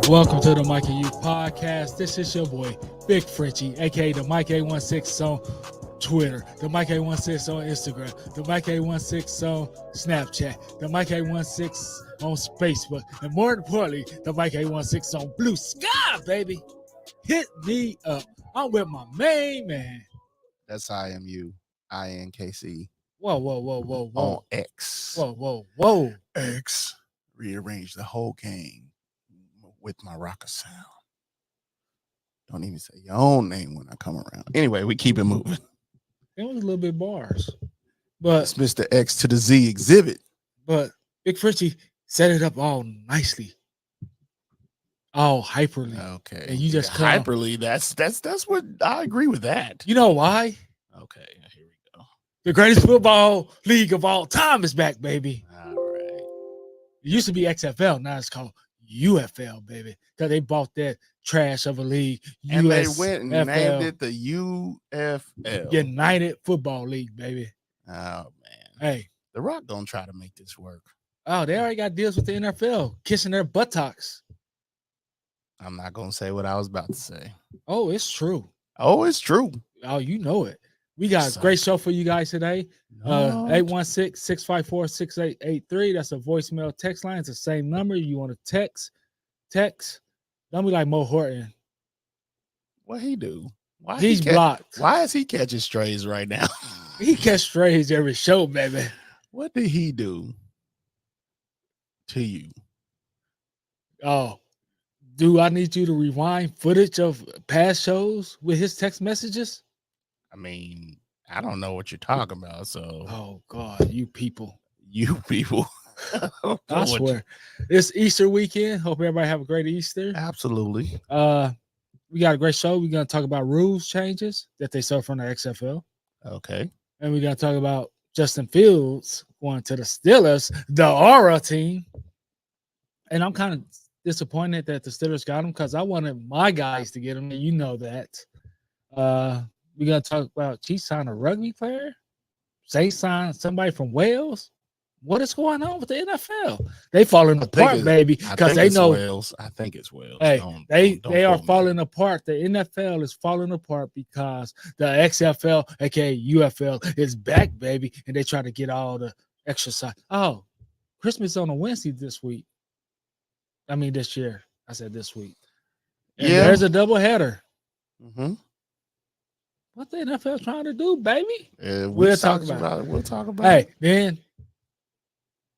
Welcome to the Mike and You podcast. This is your boy, Big Frenchie, aka the Mike A16 on Twitter, the Mike A16 on Instagram, the Mike A16 on Snapchat, the Mike A16 on Facebook, and more importantly, the Mike A16 on Blue Sky, baby. Hit me up. I'm with my main man. That's IMU, INKC. Whoa, whoa, whoa, whoa, whoa. On X. Whoa, whoa, whoa. X. Rearrange the whole game with my rocker sound. Don't even say your own name when I come around. Anyway, we keep it moving. It was a little bit bars. But it's Mr. X to the Z exhibit. But Big Frenchie set it up all nicely. All hyperly. Okay. And you just hyperly, that's what I agree with that. You know why? Okay, here we go. The greatest football league of all time is back, baby. All right. It used to be XFL, now it's called UFL, baby, because they bought that trash of a league. And they went and named it the UFL. United Football League, baby. Oh, man. Hey. The Rock gonna try to make this work. Oh, they already got deals with the NFL, kissing their buttocks. I'm not gonna say what I was about to say. Oh, it's true. Oh, it's true. Oh, you know it. We got a great show for you guys today. 816-654-6883. That's a voicemail text line. It's the same number. You want to text. Don't be like Mo Horton. What he do? Why he's blocked? Why is he catching strays right now? He catch strays every show, baby. What did he do to you? Oh, do I need you to rewind footage of past shows with his text messages? I mean, I don't know what you're talking about. So, oh God, you people. I swear, it's Easter weekend. Hope everybody have a great Easter. Absolutely. We got a great show. We're gonna talk about rules changes that they saw from the XFL. Okay. And we're gonna talk about Justin Fields going to the Steelers, the Aura team. And I'm kind of disappointed that the Steelers got him because I wanted my guys to get him, and you know that. We're gonna talk about Chiefs signed a rugby player. Saints signed somebody from Wales. What is going on with the NFL? They falling apart, baby, because they know Wales. I think it's Wales. Hey, they are falling apart. The NFL is falling apart because the XFL, aka UFL, is back, baby, and they try to get all the exercise. Oh, Christmas on a Wednesday this week. I mean, this year. I said this week. And there's a double header. Mm-hmm. What the NFL trying to do, baby? We'll talk about it. We'll talk about it. Hey, then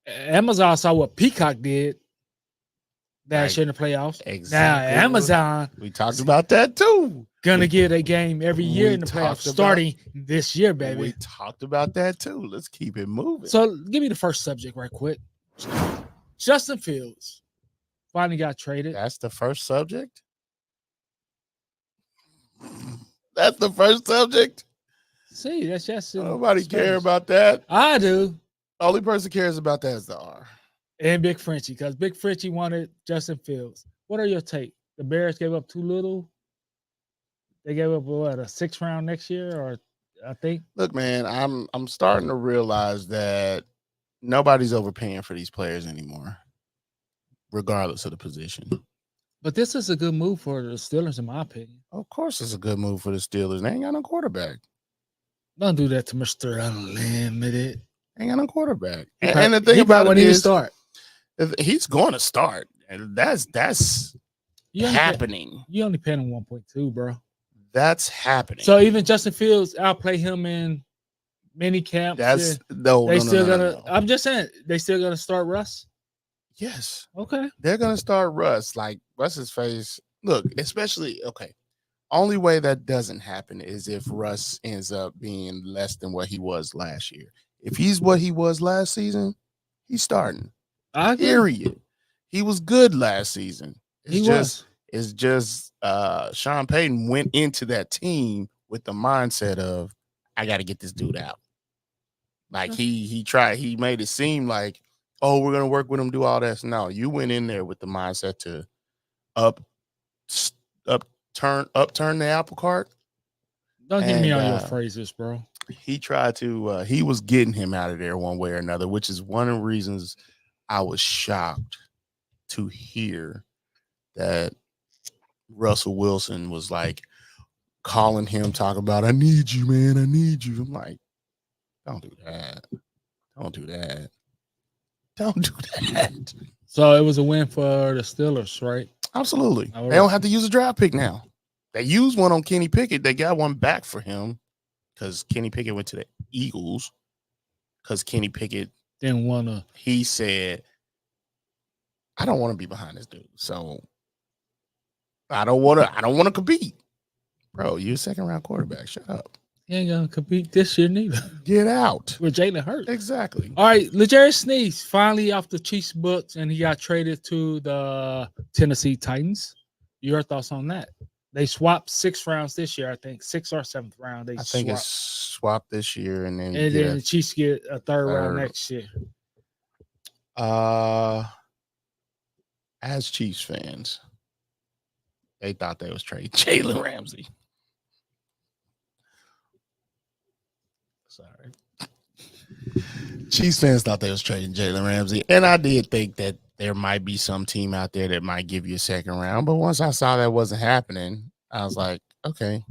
Amazon saw what Peacock did last year in the playoffs. Exactly. Now Amazon, we talked about that too. Gonna get a game every year in the playoffs starting this year, baby. We talked about that too. Let's keep it moving. So give me the first subject right quick. Justin Fields finally got traded. That's the first subject? That's the first subject? See, that's just nobody care about that. I do. The only person cares about that is the R. And Big Frenchie, because Big Frenchie wanted Justin Fields. What are your take? The Bears gave up too little. They gave up what, a 6th round next year, or I think. Look, man, I'm starting to realize that nobody's overpaying for these players anymore, regardless of the position. But this is a good move for the Steelers, in my opinion. Of course, it's a good move for the Steelers. They ain't got no quarterback. Don't do that to Mr. Unlimited. Ain't got no quarterback. And the thing about it is, he's going to start. And that's happening. You only paying him 1.2, bro. That's happening. So even Justin Fields outplay him in mini camps. No. I'm just saying, they still gonna start Russ. Yes. Okay. They're gonna start Russ. Like Russ's face. Look, especially only way that doesn't happen is if Russ ends up being less than what he was last year. If he's what he was last season, he's starting. Period. He was good last season. It's just Sean Payton went into that team with the mindset of, I got to get this dude out. Like he made it seem like, oh, we're gonna work with him, do all that. No, you went in there with the mindset to upturn the apple cart. Don't get me on your phrases, bro. He tried to he was getting him out of there one way or another, which is one of the reasons I was shocked to hear that Russell Wilson was like calling him, talking about, I need you, man. I need you. I'm like, don't do that. Don't do that. Don't do that. So it was a win for the Steelers, right? Absolutely. All They don't right. have to use a draft pick now. They used one on Kenny Pickett. They got one back for him because Kenny Pickett went to the Eagles. Because Kenny Pickett, Didn't want to. he said, I don't want to be behind this dude. So I don't want to compete. Bro, you're a second round quarterback. Shut up. He ain't gonna compete this year neither Get out. with Jalen Hurts. Exactly. All right, L'Jarius Sneed finally off the Chiefs books, and he got traded to the Tennessee Titans. Your thoughts on that? They swapped 6 rounds this year, I think 6th or 7th round. They I think swapped. it's swapped this year and then And get then the Chiefs get a third round third. next year. As Chiefs fans, they thought they was trading Jalen Ramsey. Sorry. Chiefs fans thought they was trading Jalen Ramsey. And I did think that there might be some team out there that might give you a second round. But once I saw that wasn't happening, I was like, okay,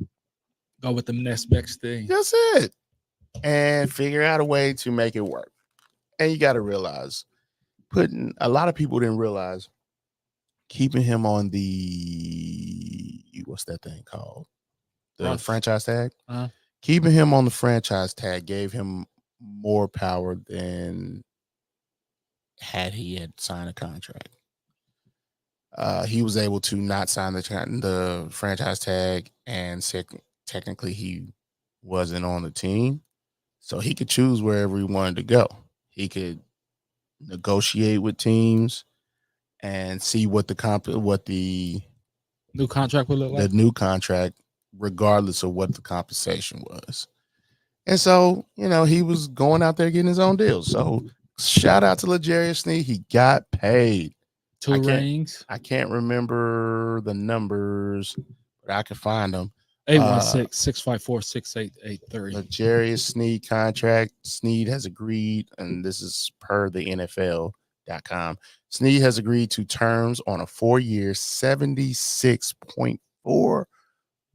Go with the next best thing. that's it. And figure out a way to make it work. And you got to realize, a lot of people didn't realize keeping him on the, what's that thing called? The Rough. franchise tag. Uh-huh. Keeping him on the franchise tag gave him more power than had he had signed a contract. He was able to not sign the franchise tag, and technically he wasn't on the team, so he could choose wherever he wanted to go. He could negotiate with teams and see what the New contract will look like. the new contract, regardless of what the compensation was. And so, he was going out there getting his own deals. So shout out to L'Jarius Sneed. He got paid. 2 rings. I can't remember the numbers, but I can find them. 816-654-6883. L'Jarius Sneed contract. Sneed has agreed, and this is per the NFL.com. Sneed has agreed to terms on a 4-year, $76.4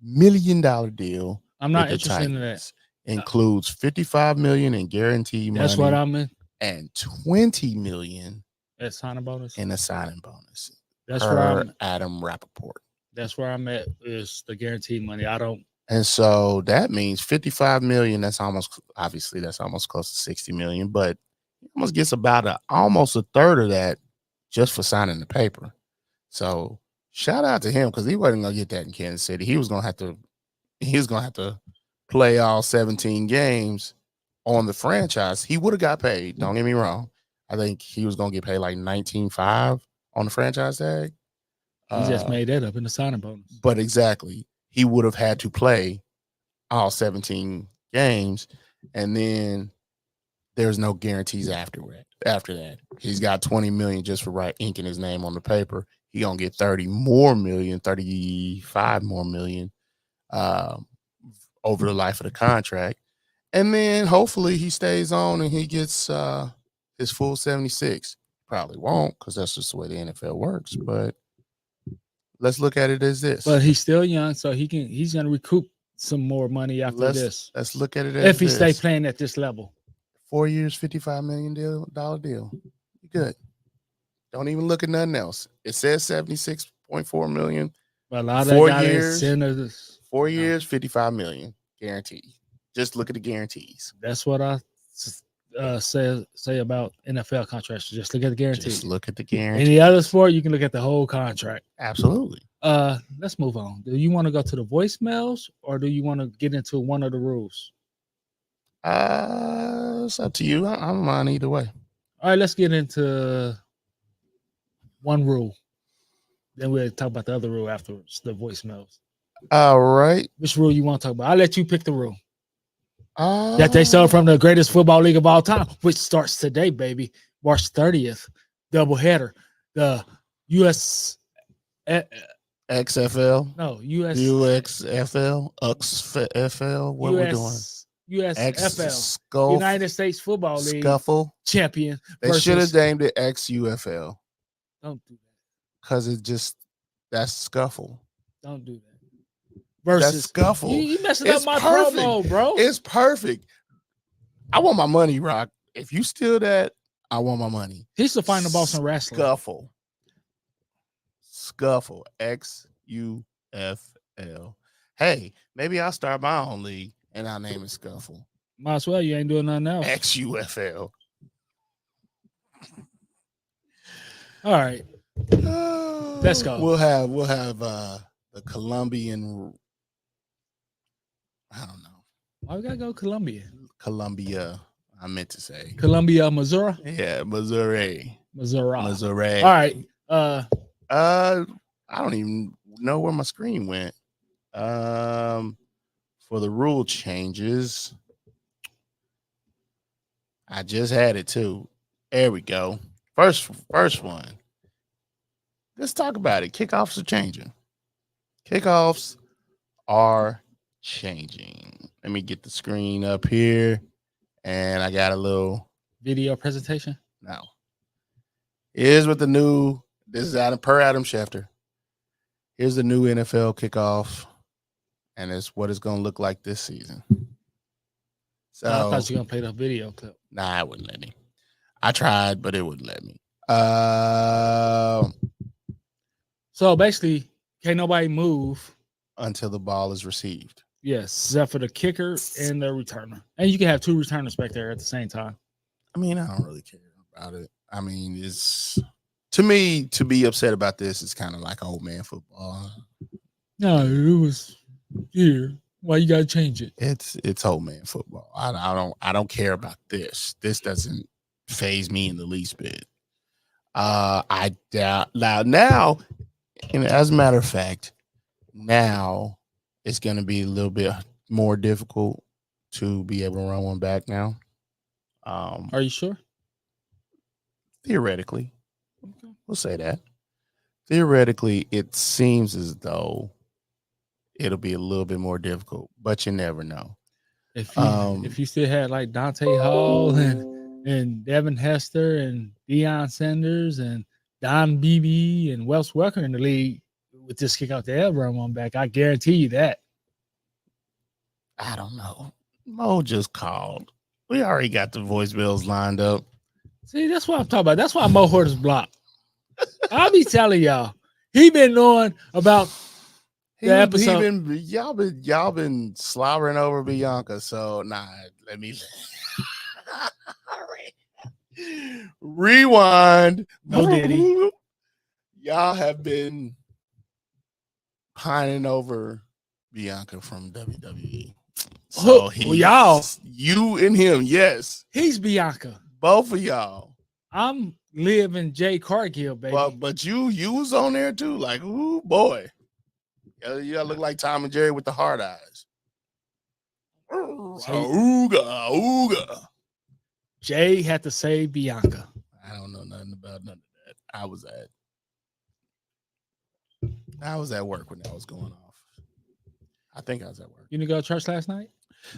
million deal. I'm not with the interested in that. Titans. Includes $55 million in guaranteed money. That's what I'm in. And $20 million That signing bonus. in a signing bonus. That's where I'm. Adam Rappaport. That's where I'm at. Is the guaranteed money? I don't. And so that means $55 million. That's almost close to $60 million, but he almost gets about almost a third of that just for signing the paper. So shout out to him, because he wasn't gonna get that in Kansas City. He was gonna have to play all 17 games on the franchise. He would have got paid. Don't get me wrong. I think he was gonna get paid like $19.5 on the franchise tag. He just made that up in the signing bonus. But exactly, he would have had to play all 17 games, and then there's no guarantees after that. He's got $20 million just for inking his name on the paper. He gonna get $35 more million over the life of the contract, and then hopefully he stays on and he gets his full 76. Probably won't, because that's just the way the NFL works. But let's look at it as this. But he's still young, so he's gonna recoup some more money after this. Let's look at it as If he this. stay playing at this level. 4 years, $55 million deal. You good. Don't even look at nothing else. It says $76.4 million. But a lot of 4 that years, incentives. 4 years, $55 million guaranteed. Just look at the guarantees. That's what I say about NFL contracts. Just look at the guarantees. Just look at the guarantees. Any other sport, you can look at the whole contract. Absolutely. Let's move on. Do you want to go to the voicemails, or do you want to get into one of the rules? It's up to you. I'm on either way. All right, let's get into one rule. Then we'll talk about the other rule afterwards, the voicemails. All right. Which rule you want to talk about? I'll let you pick the rule. That they stole from the greatest football league of all time, which starts today, baby. March 30th. Doubleheader. The US XFL. No, US UXFL. UXFL. What are we doing? USFL, Scuff, United States Football League Scuffle. champion. They should have versus- named it XUFL Don't do that. because that's Scuffle. Don't do that. That's Versus Scuffle. you messing It's up my perfect. promo, bro. It's perfect. I want my money, Rock. If you steal that, I want my money. He's the final boss in wrestling. Scuffle. XUFL. Hey, maybe I'll start my own league and I'll name it Scuffle. Might as well. You ain't doing nothing else. XUFL. All right. Let's go. We'll have the Colombian. I don't know. Why we gotta go Columbia? Columbia. I meant to say Columbia, Missouri. Yeah, Missouri. Missouri. All right. I don't even know where my screen went. For the rule changes, I just had it too. There we go. First one. Let's talk about it. Kickoffs are changing. Kickoffs are changing. Let me get the screen up here, and I got a little video presentation. now. Here's what the new. This is Adam Schefter. Here's the new NFL kickoff, and it's what it's going to look like this season. So I thought you were gonna play the video clip. Nah, it wouldn't let me. I tried, but it wouldn't let me. So basically, can't nobody move Until the ball is received. Yes, except for the kicker and the returner. And you can have two returners back there at the same time. I mean, I don't really care about it. I mean, it's to me to be upset about this is kind of like old man football. No, it was here. Why you gotta change it? It's old man football. I don't care about this. This doesn't faze me in the least bit. I doubt now, and as a matter of fact, now it's going to be a little bit more difficult to be able to run one back now. Are you sure? Theoretically, Okay. we'll say that. Theoretically, it seems as though it'll be a little bit more difficult, but you never know. If you still had like Dante Hall and Devin Hester and Deion Sanders and Don Beebe and Wes Welker in the league with this kick out the air run one back, I guarantee you that. I don't know. Mo just called. We already got the voicemails lined up. See, that's what I'm talking about. That's why Mo Hort's blocked. I'll be telling y'all, he been knowing about the episode. Y'all been slobbering over Bianca. So let me rewind. No Diddy. Y'all have been pining over Bianca from WWE. So y'all, you and him, yes. He's Bianca. Both of y'all. I'm living Jay Cargill, baby. But you was on there too. Like, ooh boy. You look like Tom and Jerry with the hard eyes. Ooga, ooga. Jay had to say Bianca. I don't know nothing about none of that. I was at work when that was going off. I think I was at work. You didn't go to church last night?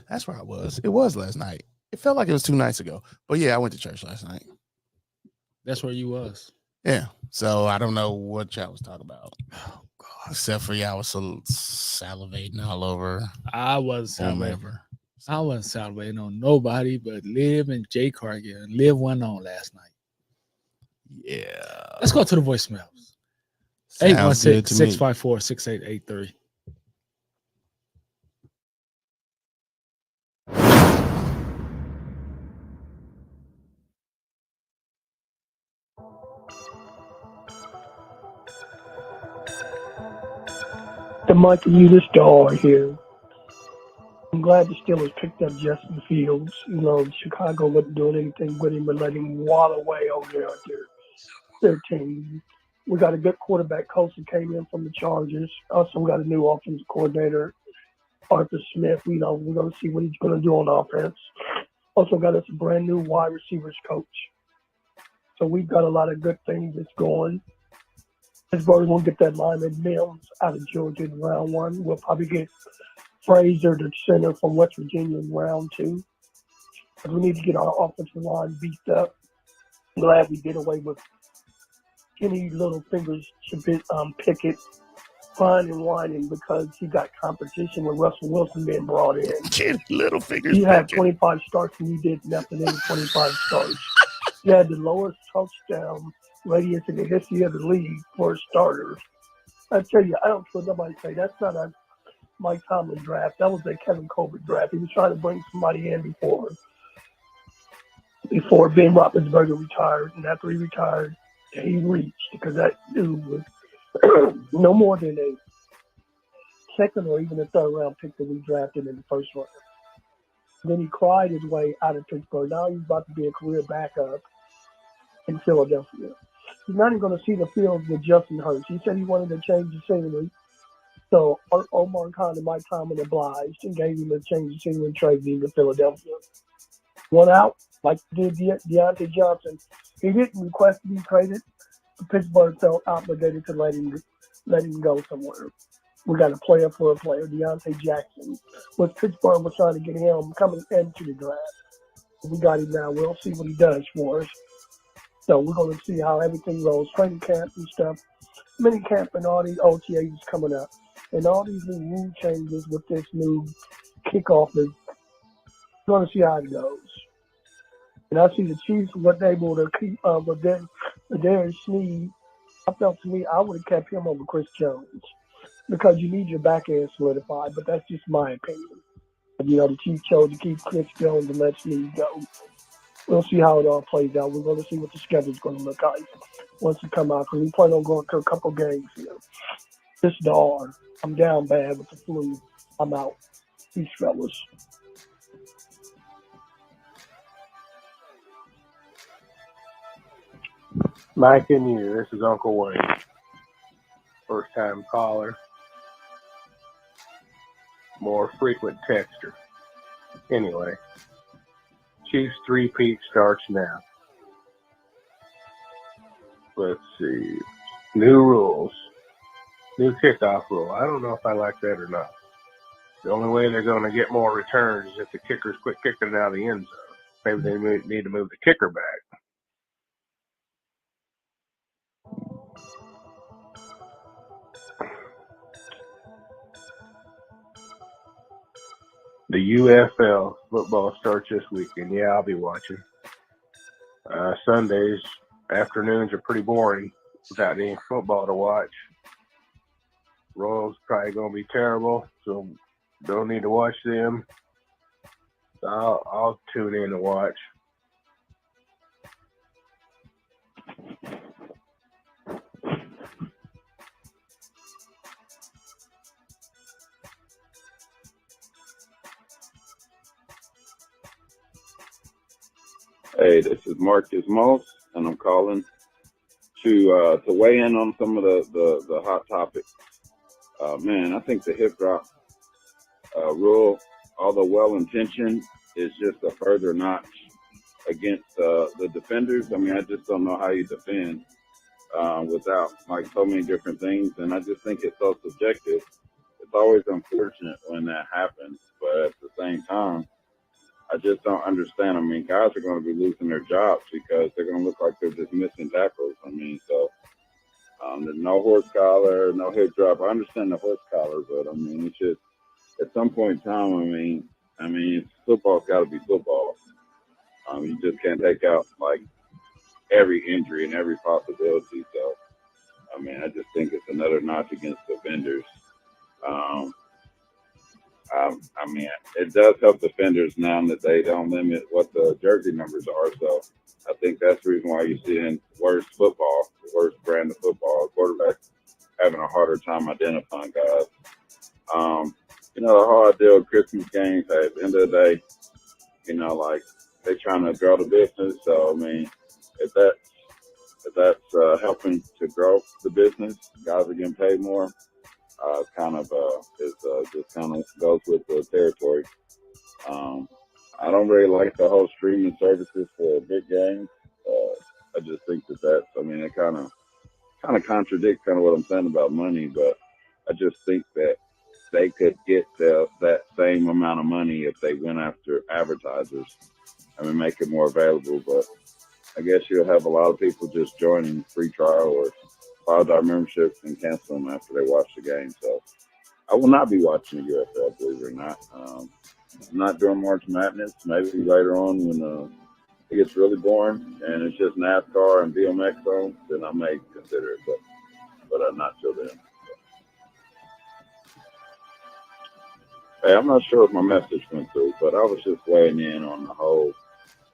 That's where I was. It was last night. It felt like it was 2 nights ago. But yeah, I went to church last night. That's where you was. Yeah. So I don't know what y'all was talking about. Oh, God. Except for y'all was salivating all over. I wasn't salivating on nobody but Liv and Jay Cargill. And Liv went on last night. Yeah. Let's go to the voicemails. 816-654-6883. The Michael Eudes star here. I'm glad the Steelers picked up Justin Fields. You know, Chicago wasn't doing anything with him but let him wall away over there at their team. We got a good quarterback coach that came in from the Chargers. Also, we got a new offensive coordinator, Arthur Smith. You know, we're going to see what he's going to do on offense. Also got us a brand new wide receivers coach. So we've got a lot of good things that's going. Pittsburgh won't get that lineman Mills out of Georgia in round 1. We'll probably get Fraser, the center from West Virginia, in round 2. But we need to get our offensive line beefed up. I'm glad we did away with Kenny Littlefingers Pickett fine and whining because he got competition with Russell Wilson being brought in. Kid, little fingers. He had 25 starts and he did nothing in 25 starts. He had the lowest touchdown radius in the history of the league for a starter. I tell you, I don't care what nobody say. That's not a Mike Tomlin draft. That was a Kevin Colbert draft. He was trying to bring somebody in before Ben Roethlisberger retired. And after he retired, he reached because that dude was no more than a second or even a third round pick that we drafted in the first round. Then he cried his way out of Pittsburgh. Now he's about to be a career backup in Philadelphia. He's not even going to see the field with Justin Hurts. He said he wanted to change the scenery. So Omar Khan and Mike Tomlin obliged and gave him a change of scenery and traded him to Philadelphia. One out, like did Deontay Johnson. He didn't request to be traded. Pittsburgh felt obligated to let him go somewhere. We got a player for a player, Deontay Jackson. What Pittsburgh was trying to get him coming into the draft. We got him now. We'll see what he does for us. So we're going to see how everything rolls. Training camp and stuff. Mini camp and all these OTAs coming up. And all these new rule changes with this new kickoff is going to see how it goes. And I see the Chiefs, what they able to keep with Darius Sneed. I felt to me, I would have kept him over Chris Jones because you need your back end solidified, but that's just my opinion. You know, the Chiefs chose to keep Chris Jones and let Sneed go. We'll see how it all plays out. We're going to see what the schedule's going to look like once it come out because we plan on going to a couple games here. This is the R. I'm down bad with the flu. I'm out. Peace, fellas. Mike and you, this is Uncle Wayne. First time caller. More frequent texter. Anyway, Chiefs 3-peat starts now. Let's see. New rules. New kickoff rule. I don't know if I like that or not. The only way they're going to get more returns is if the kickers quit kicking it out of the end zone. Maybe they need to move the kicker back. The UFL football starts this weekend. Yeah, I'll be watching. Sundays afternoons are pretty boring without any football to watch. Royals probably going to be terrible, so don't need to watch them. So I'll tune in to watch. Hey, this is Marcus Moss, and I'm calling to weigh in on some of the hot topics. Man, I think the hip drop rule, although well-intentioned, is just a further notch against the defenders. I mean, I just don't know how you defend without like so many different things, and I just think it's so subjective. It's always unfortunate when that happens, but at the same time, I just don't understand. I mean, guys are going to be losing their jobs because they're going to look like they're just missing tackles. I mean, so there's no horse collar, no hip drop. I understand the horse collar, but I mean, it's just at some point in time. I mean, football's got to be football. You just can't take out like every injury and every possibility. So, I mean, I just think it's another notch against the vendors. I mean, it does help defenders now that they don't limit what the jersey numbers are. So I think that's the reason why you're seeing worse football, the worst brand of football. Quarterbacks having a harder time identifying guys. You know, the whole idea of Christmas games, at the end of the day, you know, like they're trying to grow the business. So, I mean, if that's helping to grow the business, guys are getting paid more. Just kind of goes with the territory. I don't really like the whole streaming services for big games. I just think that's. I mean, it kind of contradicts kind of what I'm saying about money, but I just think that they could get that same amount of money if they went after advertisers. I mean, make it more available. But I guess you'll have a lot of people just joining free trial or $5 memberships and cancel them after they watch the game. So I will not be watching the UFL, believe it or not. Not during March Madness. Maybe later on when it gets really boring and it's just NASCAR and BMX on, then I may consider it. But not till then. Hey, I'm not sure if my message went through, but I was just weighing in on the whole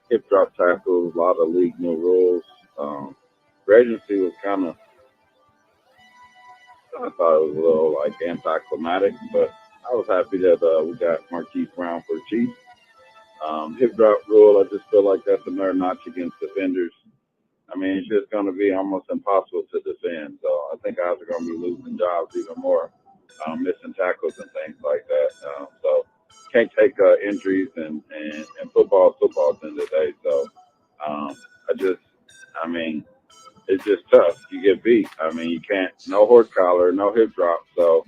hip drop tackles, a lot of league new rules. Free agency was kind of, I thought it was a little like anticlimactic, but I was happy that we got Marquise Brown for the Chiefs. Hip drop rule, I just feel like that's another notch against defenders. I mean, it's just going to be almost impossible to defend. So I think guys are going to be losing jobs even more, missing tackles and things like that. So can't take injuries and football at the end of the day. So I mean, it's just tough. You get beat. I mean, you can't, no horse collar, no hip drop. So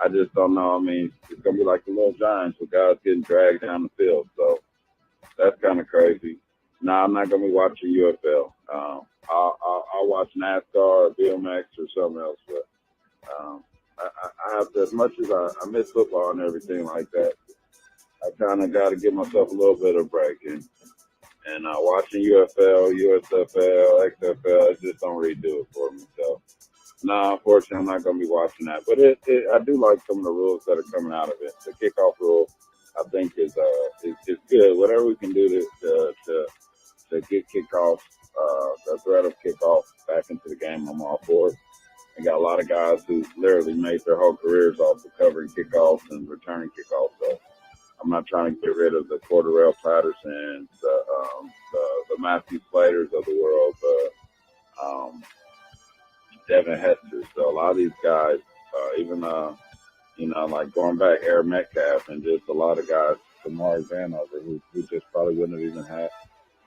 I just don't know. I mean, it's going to be like the Little Giants with guys getting dragged down the field. So that's kind of crazy. No, I'm not going to be watching UFL. I'll watch NASCAR or BMX or something else. But I have to, as much as I miss football and everything like that, I kind of got to give myself a little bit of a break. And watching UFL, USFL, XFL, it just don't really do it for me. So, no, unfortunately, I'm not going to be watching that. But I do like some of the rules that are coming out of it. The kickoff rule, I think, is good. Whatever we can do to get kickoff, the threat of kickoff back into the game, I'm all for it. I got a lot of guys who literally made their whole careers off of covering kickoffs and returning kickoffs. So I'm not trying to get rid of the Cordarrelle Pattersons, the Matthew Slaters of the world, Devin Hester. So a lot of these guys, even like going back, Eric Metcalf, and just a lot of guys, Kamari Vanover, who just probably wouldn't have even had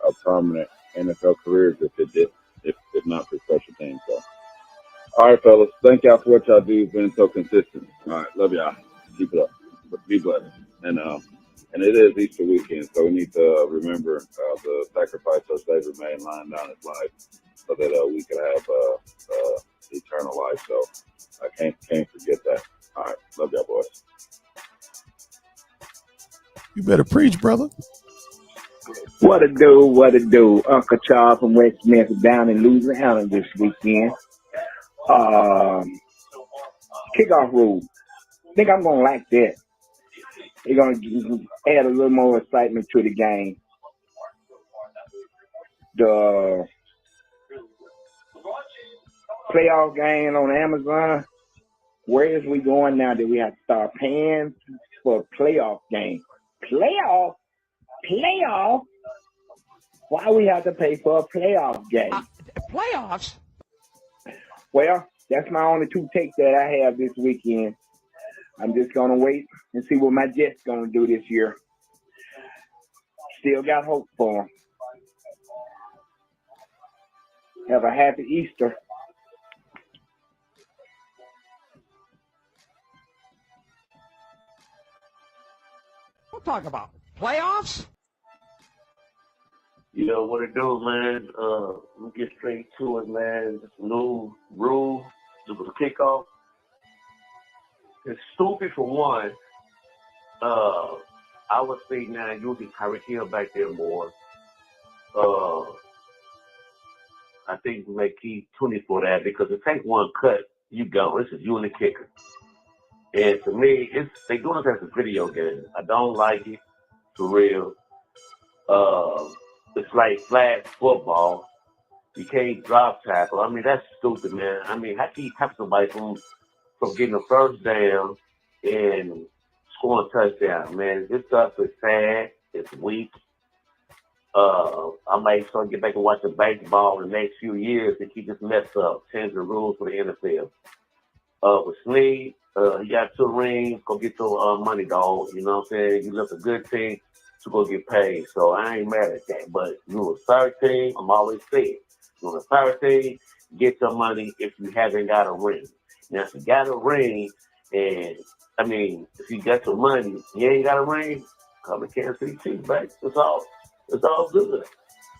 a permanent NFL careers if not for special teams. So, all right, fellas, thank y'all for what y'all do. You've been so consistent. All right, love y'all. Keep it up. Be blessed. And it is Easter weekend, so we need to remember the sacrifice our Savior made lying down his life so that we could have eternal life. So I can't forget that. All right, love y'all, boys. You better preach, brother. What it do? Uncle Charles from West Memphis down in Louisiana this weekend. Kickoff rule. I think I'm going to like that. They're going to add a little more excitement to the game. The playoff game on Amazon, where is we going now that we have to start paying for a playoff game? Playoff? Why we have to pay for a playoff game? Playoffs? Well, that's my only two takes that I have this weekend. I'm just going to wait and see what my Jets going to do this year. Still got hope for them. Have a happy Easter. We'll talk about playoffs. You know what it do, man. We'll get straight to it, man. This new rule to the kickoff. It's stupid for one. I would say now you'll get Tyreek Hill back there more. I think we make key 20 for that because if take one cut, you go. This is you and the kicker. And to me, they doing this as a video game. I don't like it, for real. It's like flag football. You can't drop tackle. I mean, that's stupid, man. I mean, how can you stop somebody from getting a first down and scoring a touchdown, man? This stuff is sad. It's weak. I might start get back and watch the baseball in the next few years to keep this mess up. Change the rules for the NFL. With Snead, he got 2 rings. Go get your money, dog. You know what I'm saying? You left a good team to go get paid. So I ain't mad at that. But you a third team, I'm always saying. You a third team, get your money if you haven't got a ring. Now, if you got a ring, And I mean, if you got your money, you ain't got a ring, come to Kansas City Chiefs, baby. It's all good.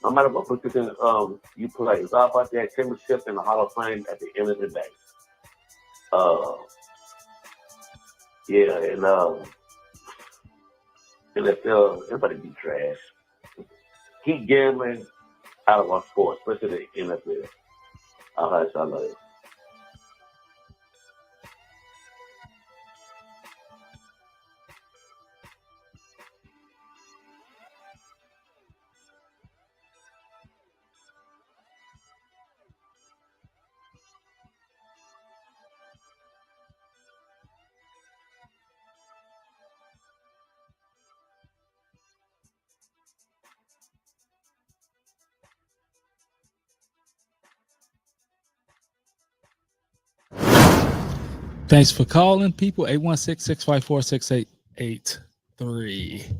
No matter what position you play, it's all about that championship and the Hall of Fame at the end of the day. Yeah, and NFL, everybody be trash. Keep gambling out of our sports, especially the NFL. All right, so I love it. Thanks for calling, people. 816-654-6883.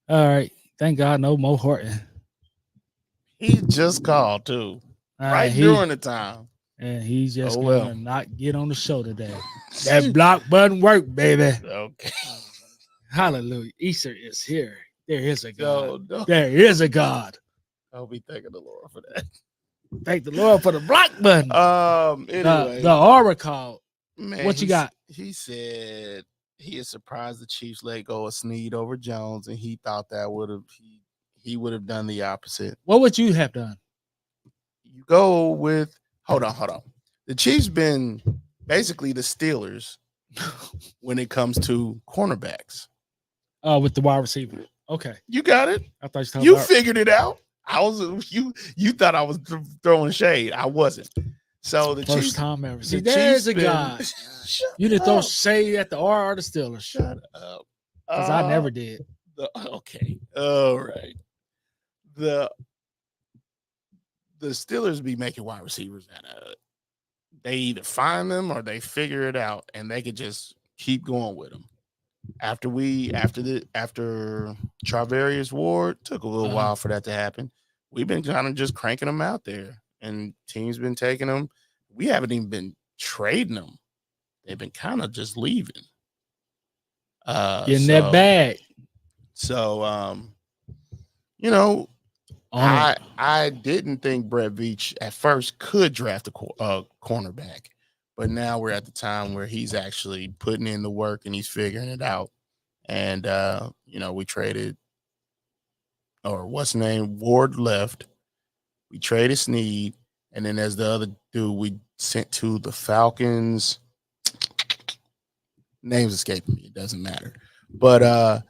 All right. Thank God, no Mo Horton. He just called too, right during the time. And he's just well. gonna not get on the show today. That block button work, baby. Okay. Hallelujah. Easter is here. There is a God. No. There is a God. I'll be thanking the Lord for that. Thank the Lord for the block button. Anyway, the aura called. man, What you got? He said he is surprised the Chiefs let go of Snead over Jones, and he thought that he would have done the opposite. What would you have done? You go with hold on. The Chiefs been basically the Steelers when it comes to cornerbacks. With the wide receiver. Okay. You got it. I thought you figured it out. You thought I was throwing shade. I wasn't. So the first Chiefs, time ever. See, the there's Chiefs a God. You didn't throw shade at the R or the Steelers. Shut up. Because I never did. Okay. All right. The Steelers be making wide receivers that they either find them or they figure it out, and they could just keep going with them. After Charvarius Ward, took a little while for that to happen. We've been kind of just cranking them out there, and teams been taking them. We haven't even been trading them. They've been kind of just leaving. Getting that bag. So, I didn't think Brett Veach at first could draft a cornerback, but now we're at the time where he's actually putting in the work and he's figuring it out. And we traded, or what's his name, Ward left. We traded Snead, and then as the other dude we sent to the Falcons. Name's escaping me. It doesn't matter, but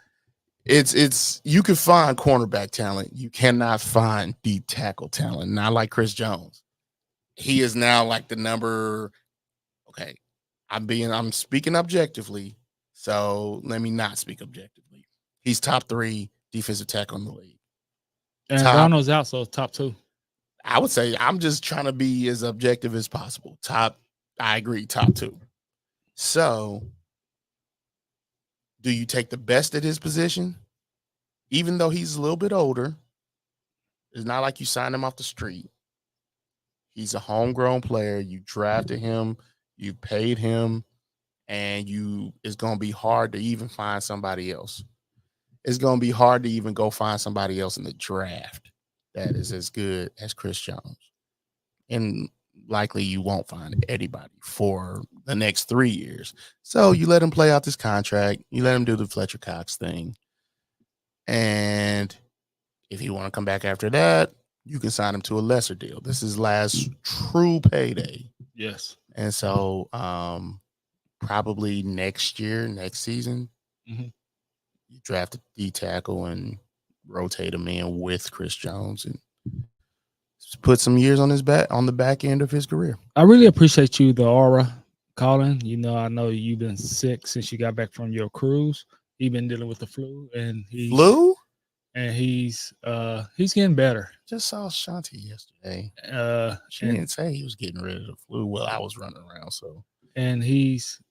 it's you can find cornerback talent. You cannot find deep tackle talent. Not like Chris Jones. He is now like the number. Okay, I'm speaking objectively, so let me not speak objectively. He's top 3 defensive tackle in the league. And Donald's out, so top 2. I would say I'm just trying to be as objective as possible. I agree, top 2. So, do you take the best at his position? Even though he's a little bit older, it's not like you signed him off the street. He's a homegrown player. You drafted him, you paid him, and it's going to be hard to even find somebody else. It's going to be hard to even go find somebody else in the draft that is as good as Chris Jones. And likely you won't find anybody for the next 3 years. So you let him play out this contract. You let him do the Fletcher Cox thing. And if you want to come back after that, you can sign him to a lesser deal. This is last true payday. Yes. And so probably next season, you draft a D tackle and rotate him in with Chris Jones and put some years on the back end of his career. I really appreciate you, the aura, calling. I know you've been sick since you got back from your cruise. You've been dealing with the flu, and he's getting better. Just saw Shanti yesterday. She didn't say he was getting rid of the flu while I was running around. So, and he's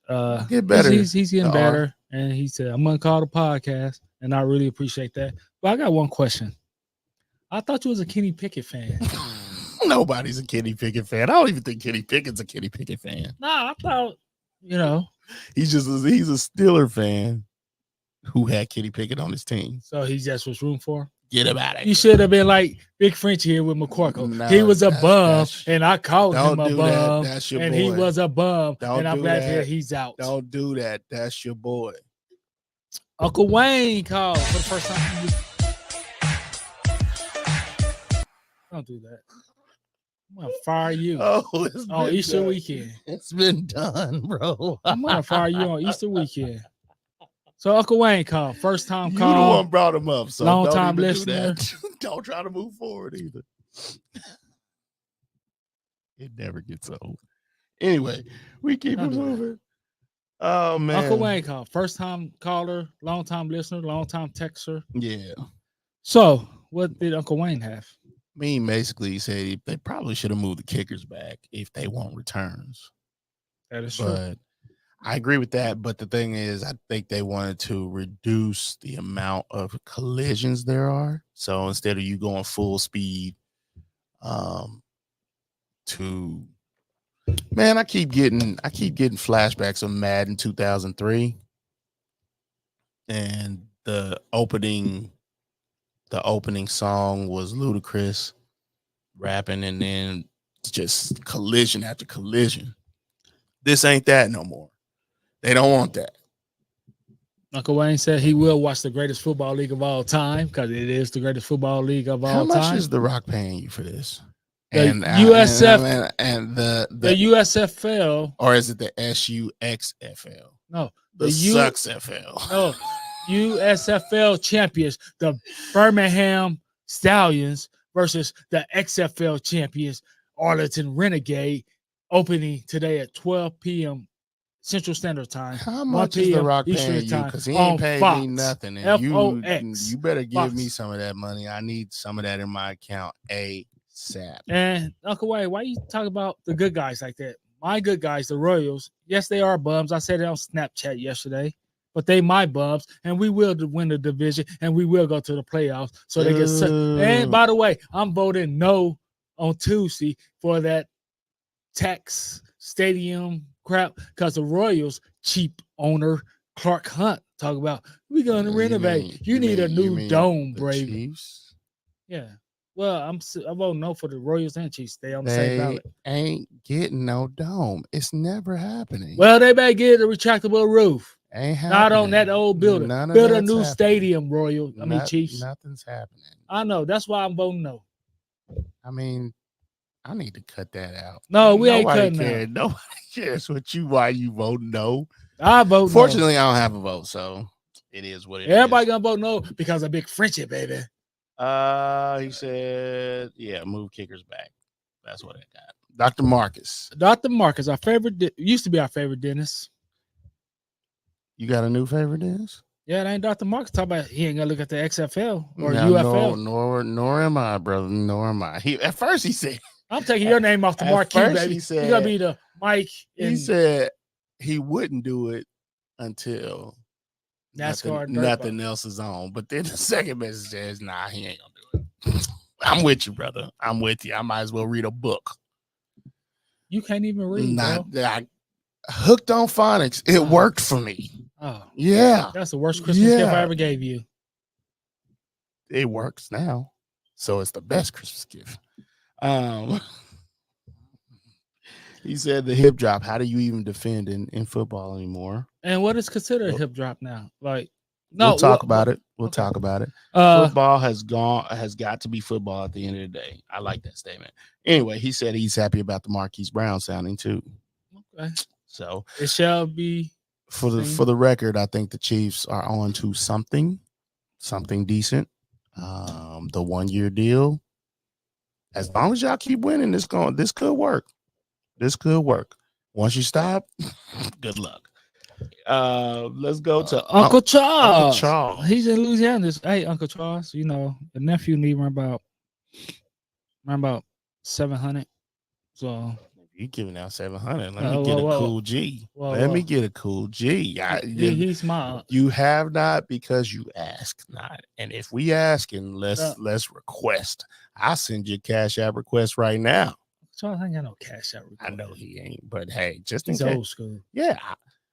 get better. He's getting better, and he said, "I'm gonna call the podcast," and I really appreciate that. But I got one question. I thought you was a Kenny Pickett fan. Nobody's a Kenny Pickett fan. I don't even think Kenny Pickett's a Kenny Pickett fan. Nah, I thought You know, he's a Steeler fan who had Kenny Pickett on his team. so he just was room for him. Get him out of You here. should have been like Big French here with McCorkle. No, he was a that's- bum, that's- and I called him Don't a do that. bum, That's your and boy. he was a bum, Don't and I'm do glad to hear that. he's out. Don't do that. That's your boy. Uncle Wayne called for the first time. Don't do that. I'm gonna fire you Oh, it's on been Easter done. weekend. It's been done, bro. I'm gonna fire you on Easter weekend. So Uncle Wayne called. First time You call. the one brought him up, so Long don't time even listener. Do that. Don't try to move forward either. It never gets old. Anyway, we keep Don't it do that. moving. Oh man, Uncle Wayne called. First time caller, long time listener, long time texter. Yeah, So what did Uncle Wayne have? basically said they probably should have moved the kickers back if they want returns. That is true. But I agree with that. But the thing is, I think they wanted to reduce the amount of collisions there are. So instead of you going full speed, to man, I keep getting flashbacks of Madden 2003, and the opening song was Ludacris rapping, and then just collision after collision. This ain't that no more. They don't want that. Uncle Wayne said he will watch the greatest football league of all time because it is the greatest football league of How all much time. is The Rock paying you for this? The USF and the the USFL. or is it the SUXFL? No, The Sucks FL. No, USFL champions, the Birmingham Stallions versus the XFL champions, Arlington Renegade, opening today at 12 p.m. Central Standard Time. How 1 much is The p.m. Rock Eastern paying you? Time Because he on ain't paid Fox. me nothing. And FOX. you better give me Fox. some of that money. I need some of that in my account ASAP. And Uncle Wayne, why you talk about the good guys like that? My good guys, the Royals, yes, they are bums. I said it on Snapchat yesterday, but they my bums, and we will win the division, and we will go to the playoffs. So they get sucked. And by the way, I'm voting no on Tuesday for that tax stadium crap because the Royals cheap owner Clark Hunt talk about we're going to renovate. You need a new dome, the Brave. Chiefs? Yeah. Well, I'm voting no for the Royals and Chiefs. Stay on the same They ballot. ain't getting no dome. It's never happening. Well, they better get a retractable roof. ain't happening. Not on that old building. None of Build a that's new happening. stadium, Royal. I mean, Not- Chiefs. Nothing's happening. I know. That's why I'm voting no. I mean, I need to cut that out. No, we ain't Nobody cutting cares. Nobody cares why you vote no. I vote no. Fortunately, I don't have a vote, so it is what it is. Everybody gonna vote no because of big friendship, baby. He said, yeah, move kickers back. That's what I got. Dr. Marcus, Dr. Marcus, our favorite, used to be our favorite dentist. you got a new favorite, Dennis? Yeah, it ain't Dr. Marcus talking about he ain't gonna look at the XFL or No, UFL. nor am I, brother. Nor am I. At first he said I'm taking your name off the at marquee, first baby. he You're said- gonna be the Mike he and said he wouldn't do it until NASCAR. nothing else is on. But then the second message says, nah, he ain't gonna do it. I'm with you, brother. I'm with you. I might as well read a book. You can't even read, Not bro. I hooked on phonics. It worked for me. Oh, Yeah, that's the worst Christmas gift I Yeah. ever gave you. it works now. So it's the best Christmas gift. He said the hip drop. How do you even defend in football anymore? And what is considered a Well- hip drop now? Like, no, We'll talk about it. We'll okay. talk about it. Uh, Football has got to be football at the end of the day. I like that statement. Anyway, he said he's happy about the Marquise Brown sounding too. okay. So It shall be. for the record, I think the Chiefs are on to something decent. The 1-year deal. As long as y'all keep winning, this could work. This could work. Once you stop, good luck. Let's go to Uncle Charles. Uncle Charles. He's in Louisiana. Hey, Uncle Charles, you know, the nephew need around about 700. So You giving out 700. Let Whoa, me get whoa, a whoa. cool G. Whoa, Let me whoa. get a cool G. he's my You have not because you ask not. And if we ask and let's request, I'll send you a Cash App request right now. Charles ain't got no cash out. I know he ain't, but hey, just in He's case. old school. Yeah.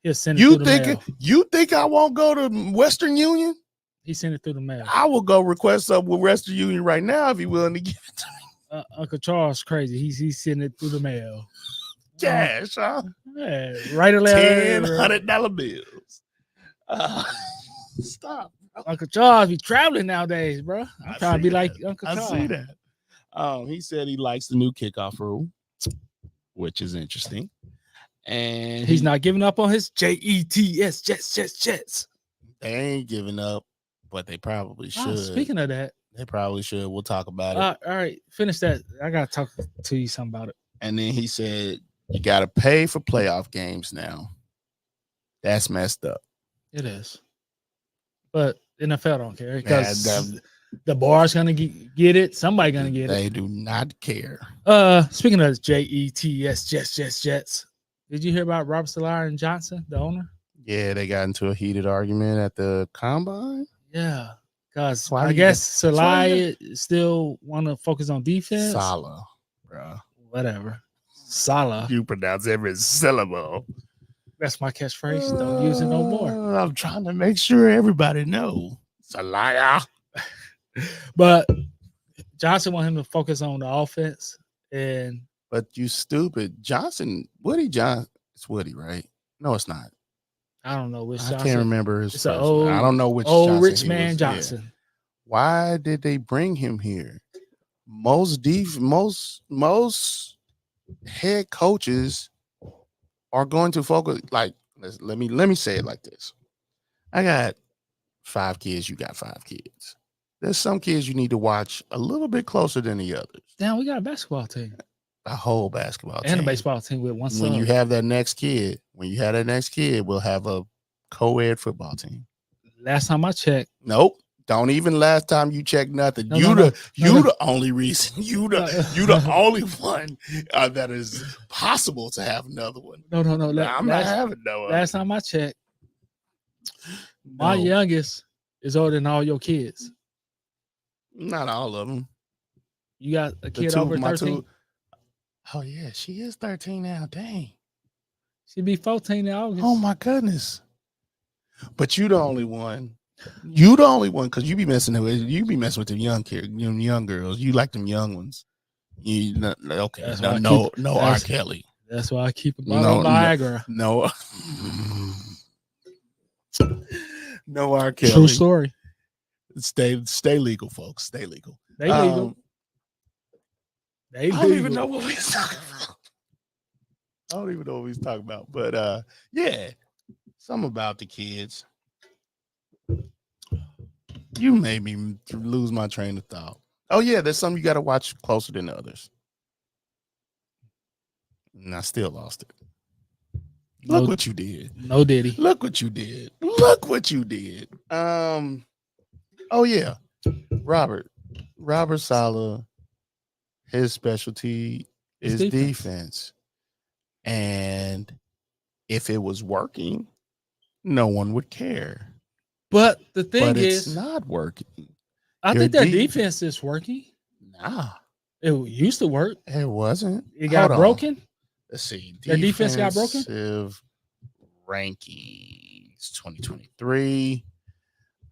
He'll send it You through the mail. think I won't go to Western Union? He sent it through the mail. I will go request something with Western Union right now if he willing to give it to me. Uncle Charles crazy. He's sending it through the mail. Cash, huh? Yeah, write a letter. $100 bills. Stop. Uncle Charles be traveling nowadays, bro. I'm trying to be like Uncle I Charles. see that. He said he likes the new kickoff rule, which is interesting. And He's not giving up on his JETS, Jets. They ain't giving up, but they probably should. Speaking of that, They probably should. We'll talk about it. all right, finish that. I gotta talk to you something about it. And then he said, you got to pay for playoff games now. That's messed up. It is, but NFL don't care because Man, the bar's gonna get it. Somebody gonna get it. They do not care. Speaking of JETS, Jets. Did you hear about Robert Salyer and Johnson, the owner? Yeah, they got into a heated argument at the combine. Yeah, because Why I do you- guess why Salyer still want to focus on defense. Salah, bro. Whatever. Salah. You pronounce every syllable. That's my catchphrase. Don't use it no more. I'm trying to make sure everybody know. Salaya. But Johnson want him to focus on the offense. And But you stupid. Woody Johnson. It's Woody, right? No, it's not. I don't know which I Johnson. can't remember his It's first an old, name. I don't know which old Johnson rich he man was. Johnson. Yeah. Why did they bring him here? Most head coaches are going to focus. Like, let me say it like this. I got 5 kids. You got 5 kids. There's some kids you need to watch a little bit closer than the others. Damn, we got a basketball team A whole basketball team. and a baseball team with one When son. you have that next kid, we'll have a co-ed football team. Last time I checked, Nope. Don't even last time you check nothing. No, you no, the only reason. You the only one that is possible to have another one. no. I'm not having no other. Last time I checked, my No. youngest is older than all your kids. Not all of them. You got a kid over 13. Oh yeah, she is 13 now. Dang. She'd be 14 in August. Oh my goodness. But you the only one. You the only one because you be messing with the young kids, young girls. You like them young ones. Okay. That's No, why I no, keep- no R. that's- Kelly. That's why I keep a bottle of Viagra. No. No R. Kelly. True story. Stay legal, folks. Stay legal. They legal. They I legal. don't even know what we was talking about. I don't even know what we was talking about. But yeah, something about the kids. You made me lose my train of thought. Oh yeah, there's something you got to watch closer than others. And I still lost it. Look what you did. No Diddy. Look what you did. Look what you did. Oh yeah. Robert Saleh, his specialty is defense. And if it was working, no one would care. But the thing But is, it's not working. I Your think their de- defense is working. Nah, It used to work. it wasn't. It got Hold on. broken. Let's see. Their defense got broken? Defensive rankings 2023.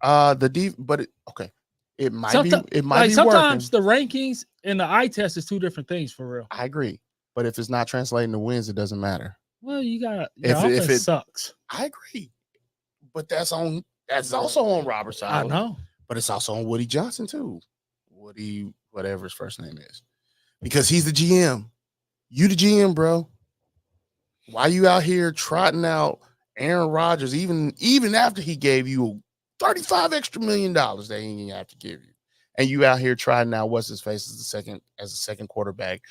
Okay. It might be working. Sometimes the rankings and the eye test is two different things for real. I agree. But if it's not translating to wins, it doesn't matter. Well, you got If offense it- sucks. I agree. But that's also on Robert Saleh. I know. But it's also on Woody Johnson too. Woody, whatever his first name is. Because he's the GM. You the GM, bro. Why you out here trotting out Aaron Rodgers even after he gave you $35 extra million they ain't even have to give you. And you out here trotting out what's his face as a second quarterback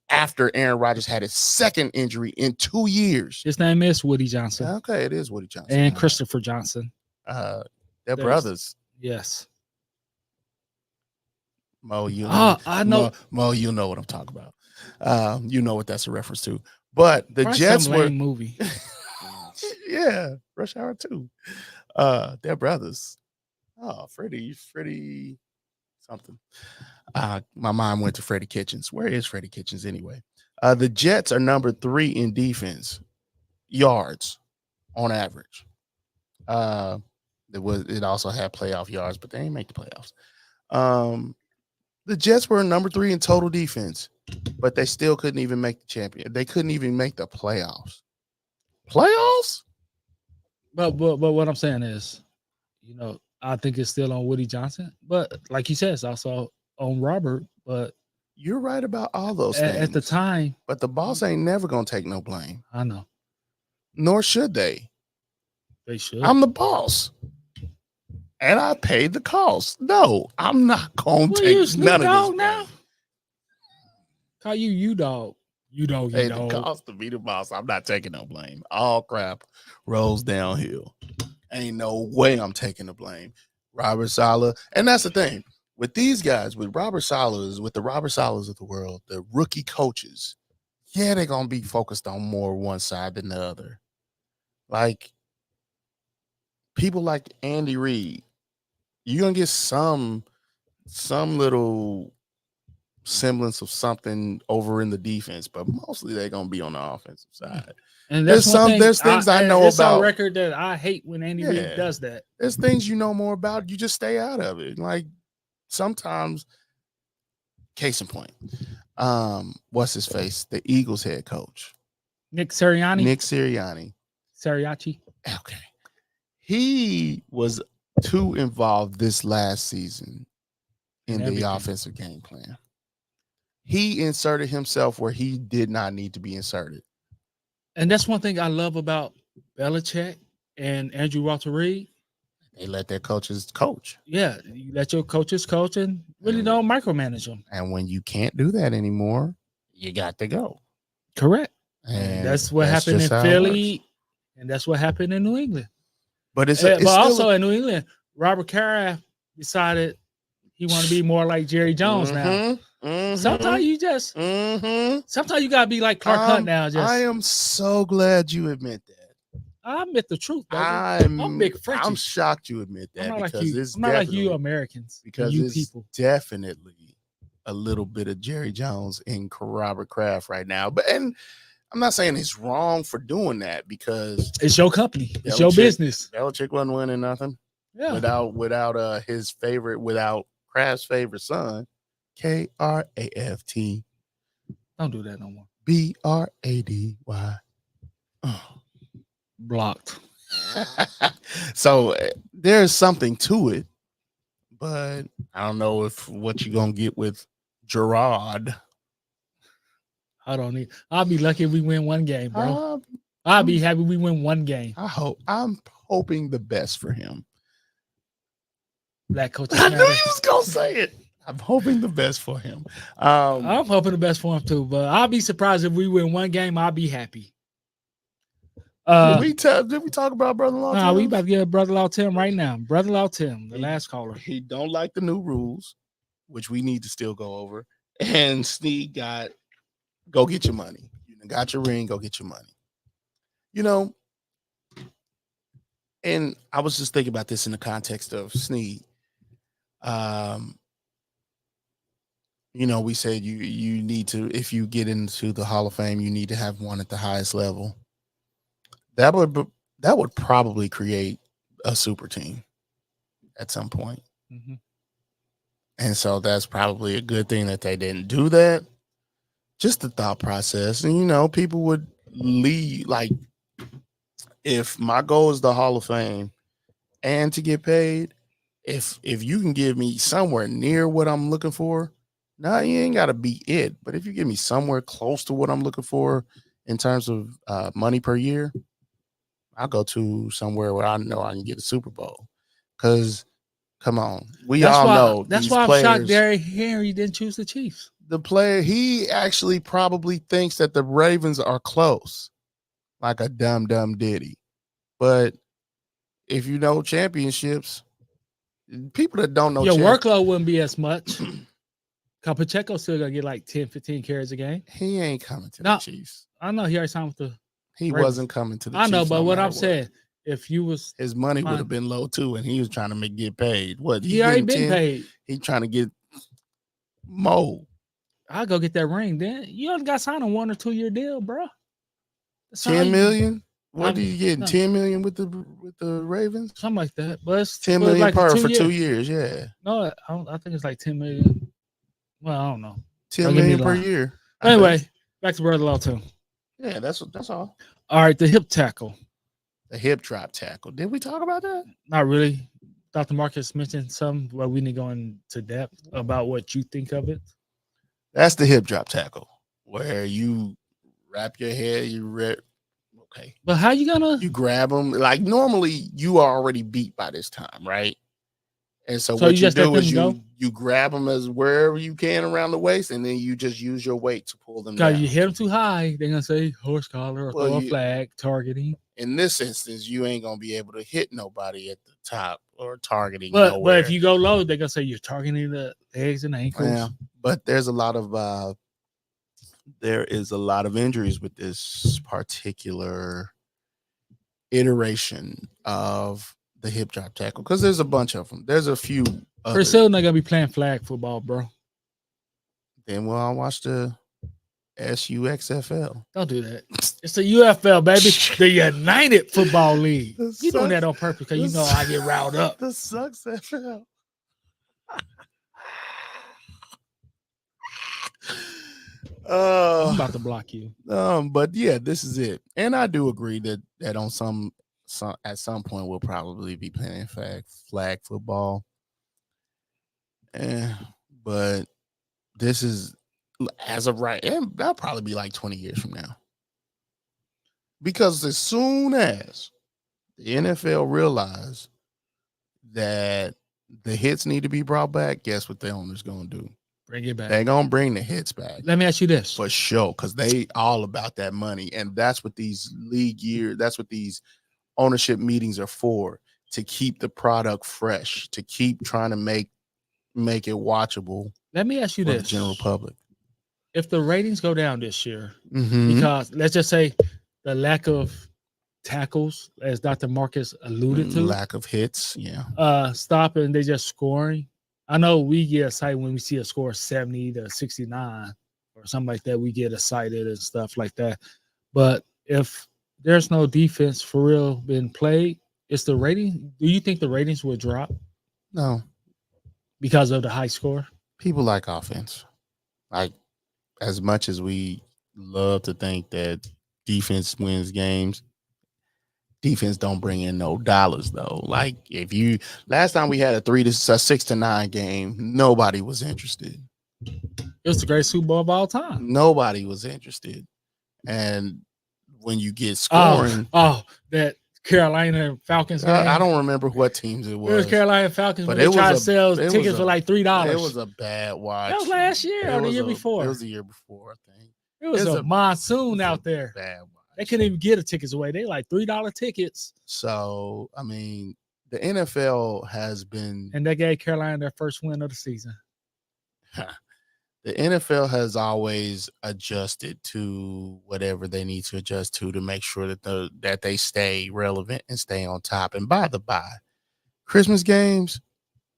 after Aaron Rodgers had his second injury in 2 years. His name is Woody Johnson Okay, it is Woody Johnson. and Christopher Johnson. They're There's- brothers. Yes. Mo, you know. I know. Mo, you know what I'm talking about. You know what that's a reference to. But the Probably Jets some were lame movie. yeah, Rush Hour 2. They're brothers. Oh, Freddie something. My mind went to Freddie Kitchens. Where is Freddie Kitchens anyway? The Jets are number 3 in defense yards on average. It also had playoff yards, but they didn't make the playoffs. The Jets were number 3 in total defense, but they still couldn't even make the champion. They couldn't even make the playoffs. Playoffs? But what I'm saying is, I think it's still on Woody Johnson. But like you said, it's also on Robert. But you're right about all those things. At the time. But the boss ain't never gonna take no blame. I know. Nor should they. They should. I'm the boss. And I paid the cost. No, I'm not gonna take none of this. Now? Call you dog. You dog. Hey, the cost to be the boss. I'm not taking no blame. All crap rolls downhill. Ain't no way I'm taking the blame. Robert Saleh, and that's the thing with these guys, with the Robert Salehs of the world, the rookie coaches. Yeah, they're gonna be focused on more one side than the other. Like people like Andy Reid, you're gonna get some little semblance of something over in the defense, but mostly they're gonna be on the offensive side. And there's things I know it's about. It's a record that I hate when Andy Reid does that. There's things you know more about. You just stay out of it. Like sometimes, case in point, what's his face? The Eagles head coach, Nick Sirianni. Sirianni. Okay, he was too involved this last season in the offensive game plan. He inserted himself where he did not need to be inserted. And that's one thing I love about Belichick and Andrew Walter Reed. They let their coaches coach. Yeah, you let your coaches coach and really don't micromanage them. And when you can't do that anymore, you got to go. Correct. And that's what happened in Philly, and that's what happened in New England. But also in New England, Robert Kraft decided he wanted to be more like Jerry Jones now. Sometimes you just sometimes you gotta be like Clark Hunt now. I am so glad you admit that. I admit the truth. I'm big Frenchie. I'm shocked you admit that. I'm not because like you. it's I'm not like you Americans. Because you it's people. Definitely a little bit of Jerry Jones in Robert Kraft right now. And I'm not saying it's wrong for doing that because it's your company. It's your business. Belichick wasn't winning nothing. Yeah. Without Kraft's favorite son, Kraft. Don't do that no more. Brady. Blocked. So there's something to it, but I don't know what you're gonna get with Gerard. I'll be lucky if we win one game, bro. I'll be happy we win one game. I'm hoping the best for him. Black coach. I knew you was gonna say it. I'm hoping the best for him. I'm hoping the best for him too, but I'll be surprised if we win one game. I'll be happy. Did we talk about brother-in-law? No, we about to get brother-in-law Tim right now. Brother-in-law Tim, the last caller. He don't like the new rules, which we need to still go over. And Snead go get your money. You got your ring, go get your money. And I was just thinking about this in the context of Snead. We said you need to, if you get into the Hall of Fame, you need to have one at the highest level. That would probably create a super team at some point. Mm-hmm. And so that's probably a good thing that they didn't do that. Just the thought process. And, people would leave. Like, if my goal is the Hall of Fame and to get paid, if you can give me somewhere near what I'm looking for, you ain't got to be it. But if you give me somewhere close to what I'm looking for in terms of money per year, I'll go to somewhere where I know I can get a Super Bowl. Because, come on, all know. That's why I'm shocked Derrick Henry didn't choose the Chiefs. The player, he actually probably thinks that the Ravens are close, like a dumb ditty. But if you know championships, people that don't know your workload wouldn't be as much. Pacheco still gonna get like 10, 15 carries a game. He ain't coming to the Chiefs. I know he already signed with the He wasn't coming to the Chiefs. I know, but what I'm saying, if you was his money would have been low too, and he was trying to get paid. What he already been paid. He trying to get Mo. I'll go get that ring. Then you only got signed a 1 or 2 year deal, bro. That's all 10 you- million. What I'm- did you get? no. 10 million with the Ravens? Something like that. But it's 10 but million like per 2 for years. 2 years. Yeah. No, I think it's like 10 million. Well, I don't know. 10 Don't get me million per lying. year. I Anyway, think. back to Brother Law too. Yeah, that's all. All right, the hip tackle. The hip drop tackle. Did we talk about that? Not really. Dr. Marcus mentioned some, but we need to go into depth about what you think of it. That's the hip drop tackle where you wrap your head, okay. But how you gonna? You grab them. Like normally you are already beat by this time, right? And so So what you you just let do is them go? you grab them as wherever you can around the waist, and then you just use your weight to pull them Because down. you hit them too high, they're gonna say horse collar or Well, throw a you- flag, targeting. In this instance, you ain't gonna be able to hit nobody at the top or targeting But nowhere. if you go low, they're gonna say you're targeting the legs and ankles. Yeah, but there is a lot of injuries with this particular iteration of the hip drop tackle because there's a bunch of them. There's a few. Pretty others. soon they're gonna be playing flag football, bro. Then we'll all watch the SUXFL. Don't do that. It's the UFL, baby. The United Football League. The You doing that Sucks- on purpose because you the know I get riled up. The SUXFL. I'm about to block you. But yeah, this is it, and I do agree that on some at some point we'll probably be playing flag football. But this is as of right, and that'll probably be like 20 years from now, because as soon as the NFL realize that the hits need to be brought back, guess what the owner's gonna do? Bring it back. They're gonna bring the hits back. Let me ask you this. For sure, because they all about that money, and that's what these that's what these ownership meetings are for, to keep the product fresh, to keep trying to make it watchable Let me ask you for the this. general public. If the ratings go down this year, Mhm. because let's just say the lack of tackles, as Dr. Marcus alluded to, Lack of hits, yeah. stop and they just scoring. I know we get excited when we see a score 70 to 69 or something like that. We get excited and stuff like that. But if there's no defense for real being played, it's the rating. Do you think the ratings will drop No, because of the high score? people like offense. Like, as much as we love to think that defense wins games, defense don't bring in no dollars though. Like, if you last time we had a 6-9 game, nobody was interested. It was the greatest Super Bowl of all time. Nobody was interested. And when you get Oh, scoring, that Carolina Falcons game. I don't remember what teams it It was was. Carolina Falcons, But but they it tried to was sell it was tickets a- for like $3. It was a bad watch. That was last year or the year before. It was the year before, I think. It was It's a monsoon out there. Bad watch. They couldn't even get the tickets away. They like $3 tickets, So, I mean, the NFL has been and they gave Carolina their first win of the season. the NFL has always adjusted to whatever they need to adjust to make sure that they stay relevant and stay on top. And by the by, Christmas games,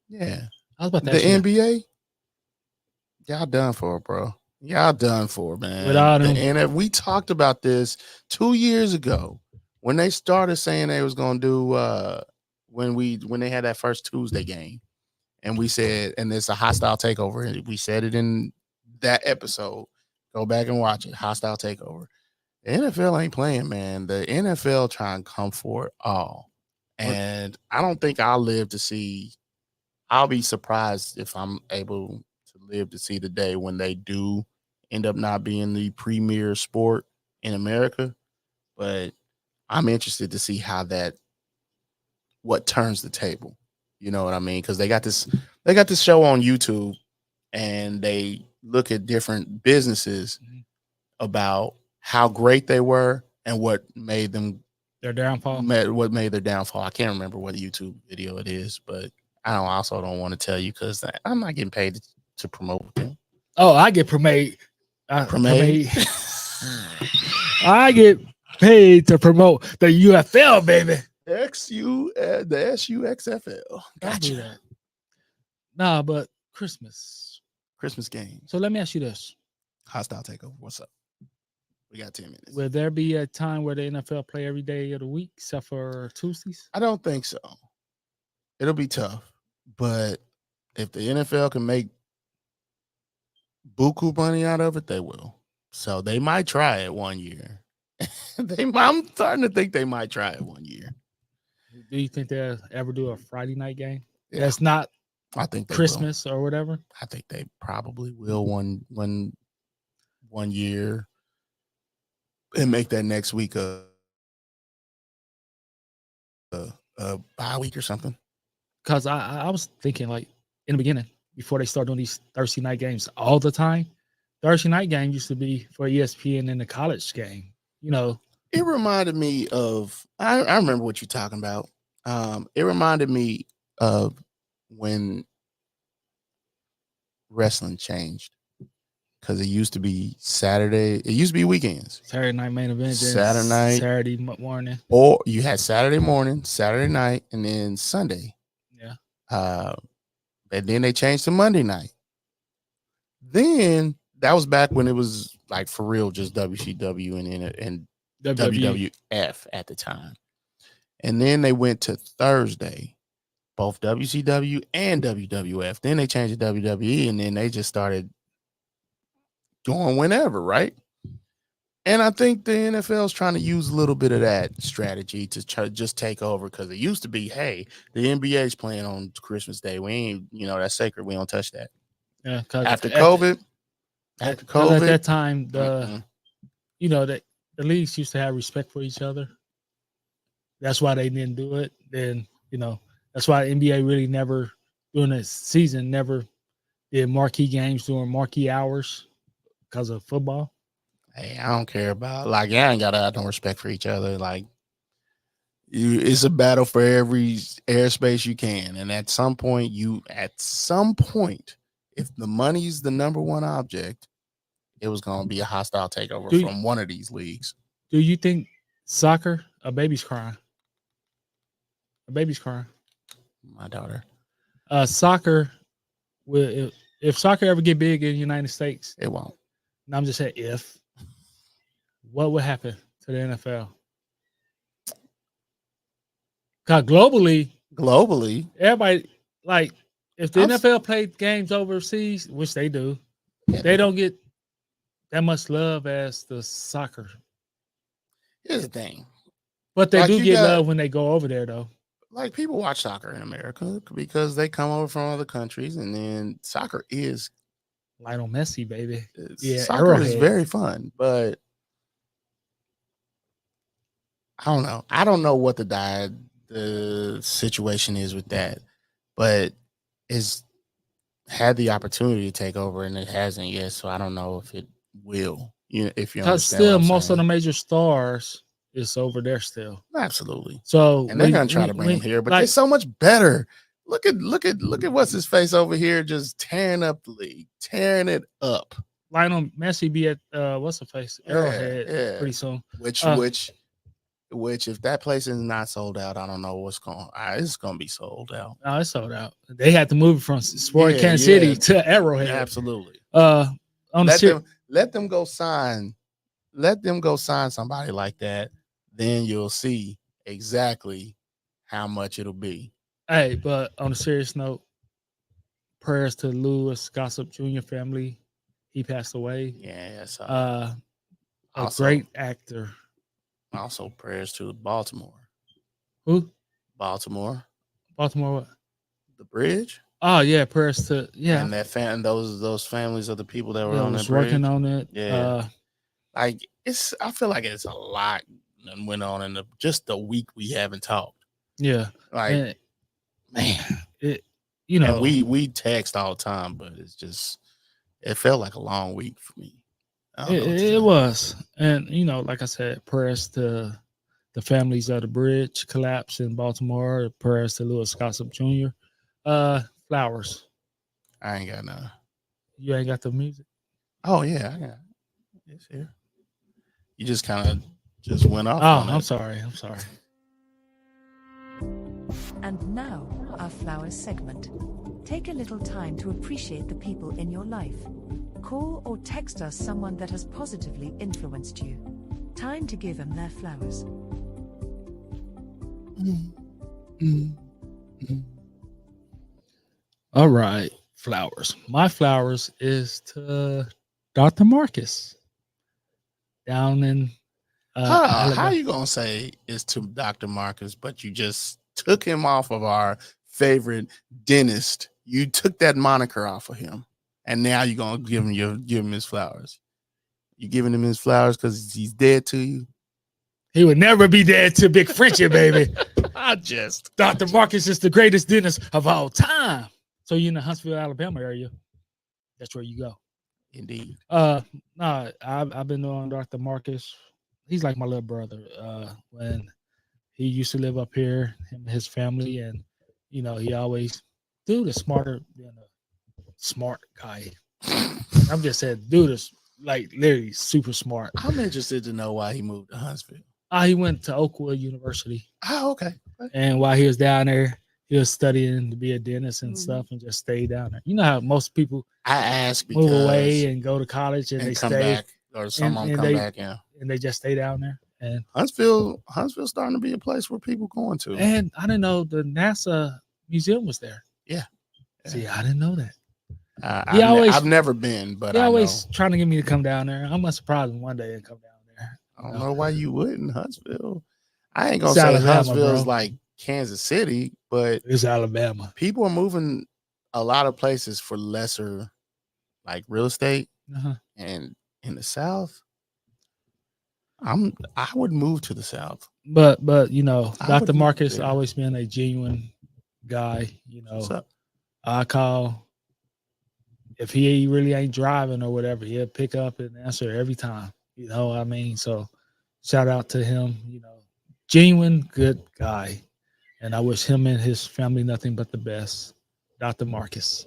yeah, I was about to the ask you, NBA, y'all done for, bro. Y'all done for, man. Without him. And we talked about this 2 years ago when they started saying they was gonna do when they had that first Tuesday game. And we said, and it's a hostile takeover. And we said it in that episode. Go back and watch it. Hostile takeover. The NFL ain't playing, man. The NFL trying to come for it all. And I don't think I'll live to see. I'll be surprised if I'm able to live to see the day when they do end up not being the premier sport in America. But I'm interested to see what turns the table. You know what I mean? Because they got this show on YouTube, and they look at different businesses about how great they were and what made them their downfall. What made their downfall. I can't remember what YouTube video it is, but I also don't want to tell you because I'm not getting paid to promote them. Oh, I get promoted. Promote. I get paid to promote the UFL, baby. the SUXFL. Don't do that. Nah, but Christmas games. So let me ask you this: Hostile takeover. What's up? We got 10 minutes. Will there be a time where the NFL play every day of the week except for Tuesdays? I don't think so. It'll be tough, but if the NFL can make buku money out of it, they will. So they might try it one year. I'm starting to think they might try it one year. Do you think they'll ever do a Friday night game? Yeah. That's not I think they Christmas or whatever. I think they probably will one year and make that next week a bye week or something. Because I was thinking, like, in the beginning, before they start doing these Thursday night games all the time, Thursday night game used to be for ESPN in the college game. You know, it reminded me of I remember what you're talking about. It reminded me of when wrestling changed, because it used to be Saturday. It used to be weekends. Saturday night main event, Saturday night, Saturday morning, or you had Saturday morning, Saturday night, and then Sunday. Yeah. And then they changed to Monday night. Then that was back when it was like for real, just WCW and WWF at the time. And then they went to Thursday, both WCW and WWF. Then they changed to WWE, and then they just started going whenever, right? And I think the NFL is trying to use a little bit of that strategy to try to just take over, because it used to be, hey, the NBA is playing on Christmas Day. We ain't, that's sacred. We don't touch that. Yeah. After COVID, at that time, the the leagues used to have respect for each other. That's why they didn't do it. Then, that's why the NBA really never, during the season, never did marquee games during marquee hours because of football. Hey, I don't care about, I ain't got to have no respect for each other. Like, it's a battle for every airspace you can. And at some point, if the money's the number one object, it was going to be a hostile takeover from one of these leagues. Do you think soccer, a baby's crying? A baby's crying. My daughter. Soccer, if soccer ever get big in the United States, it won't. And I'm just saying if. What would happen to the NFL? Because globally, everybody, like, if the NFL played games overseas, which they do, they don't get that much love as the soccer. Here's the thing. But they do get love when they go over there, though. Like, people watch soccer in America because they come over from other countries, and then soccer is Lionel Messi, baby. Yeah, soccer is very fun, but I don't know. I don't know what the situation is with that, but it's had the opportunity to take over and it hasn't yet. So I don't know if it will. If you understand. Still, most of the major stars is over there still. Absolutely. So and they're gonna try to bring him here, but they're so much better. Look at what's his face over here, just tearing up the league, tearing it up. Lionel Messi be at what's the face Arrowhead pretty soon. Which if that place is not sold out, I don't know what's going. It's going to be sold out. No, it's sold out. They had to move from Sporting Kansas City to Arrowhead. Yeah, absolutely. Let them go sign. Let them go sign somebody like that. Then you'll see exactly how much it'll be. Hey, but on a serious note, prayers to Louis Gossett Jr. family. He passed away. Yeah, a great actor. Also, prayers to Baltimore. Who? Baltimore. Baltimore what? The bridge. Oh yeah, prayers to and that those families of the people that were on that working bridge. on it. Yeah, I feel like it's a lot that went on in just the week we haven't talked. Yeah, man, it and we text all the time, but it felt like a long week for me. It was, and like I said, prayers to the families of the bridge collapse in Baltimore. Prayers to Louis Gossett Jr. Flowers. I ain't got none. You ain't got the music? Oh yeah, I got it. It's here. You just kind of just went off. Oh, I'm sorry. And now our flowers segment. Take a little time to appreciate the people in your life. Call or text us someone that has positively influenced you. Time to give them their flowers. All right, flowers. My flowers is to Dr. Marcus down in How Alabama. you gonna say it's to Dr. Marcus, but you just took him off of our favorite dentist? You took that moniker off of him, and now you're gonna give him his flowers. You giving him his flowers because he's dead to you? He would never be dead to Big Frenchie, baby. I just Dr. Marcus is the greatest dentist of all time. So you in the Huntsville, Alabama area. That's where you go. indeed. No, I've been knowing Dr. Marcus. He's like my little brother. When he used to live up here, him and his family, and he always dude is smarter than a smart guy. I'm just saying, dude is like literally super smart. I'm interested to know why he moved to Huntsville. He went to Oakwood University, Oh, okay. and while he was down there, he was studying to be a dentist and stuff, and just stayed down there. You know how most people I asked because move away and go to college and they come stay back, or someone and come they- back. Yeah, and they just stay down there. And Huntsville's starting to be a place where people going to. I didn't know the NASA museum was there. Yeah. See, I didn't know that. I've never been, but He I always know. trying to get me to come down there. I'm not surprised one day and come down there. I don't know why you wouldn't. Huntsville. I ain't gonna It's say Alabama, Huntsville's bro. like Kansas City, but It's Alabama. people are moving a lot of places for lesser, like real estate, Uh-huh. and in the South. I would move to the South. But I Dr. would Marcus there. always been a genuine guy. What's up? I call if he really ain't driving or whatever, he'll pick up and answer every time. You know what I mean? So shout out to him, genuine good guy. And I wish him and his family nothing but the best. Dr. Marcus.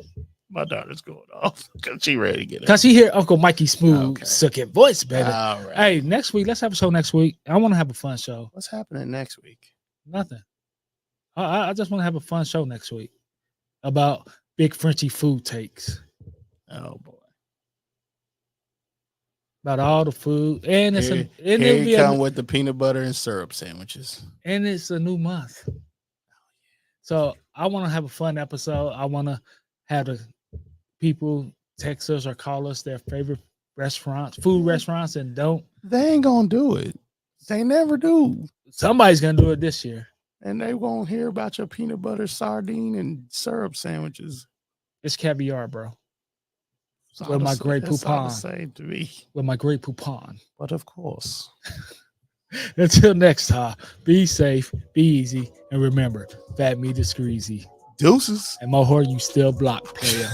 My daughter's going off because she ready to get it. Because he hear Uncle Mikey Smooth Okay. suck it voice, baby. All right. Hey, next week, let's have a show next week. I want to have a fun show. What's happening next week? Nothing. I just want to have a fun show next week about Big Frenchie food takes. Oh boy. About all the food. And it's Here it'll he be come with the peanut butter and syrup sandwiches. and it's a new month. So I want to have a fun episode. I want to have the people text us or call us their favorite food restaurants, and don't. They ain't gonna do it. They never do. Somebody's gonna do it this year. And they won't hear about your peanut butter, sardine, and syrup sandwiches. It's caviar, bro. That's all With to my say- great that's all to poupon. say to me. With my great poupon. But of course. Until next time, be safe, be easy, and remember, fat meat is greasy. Deuces. And Mohor, you still block, player.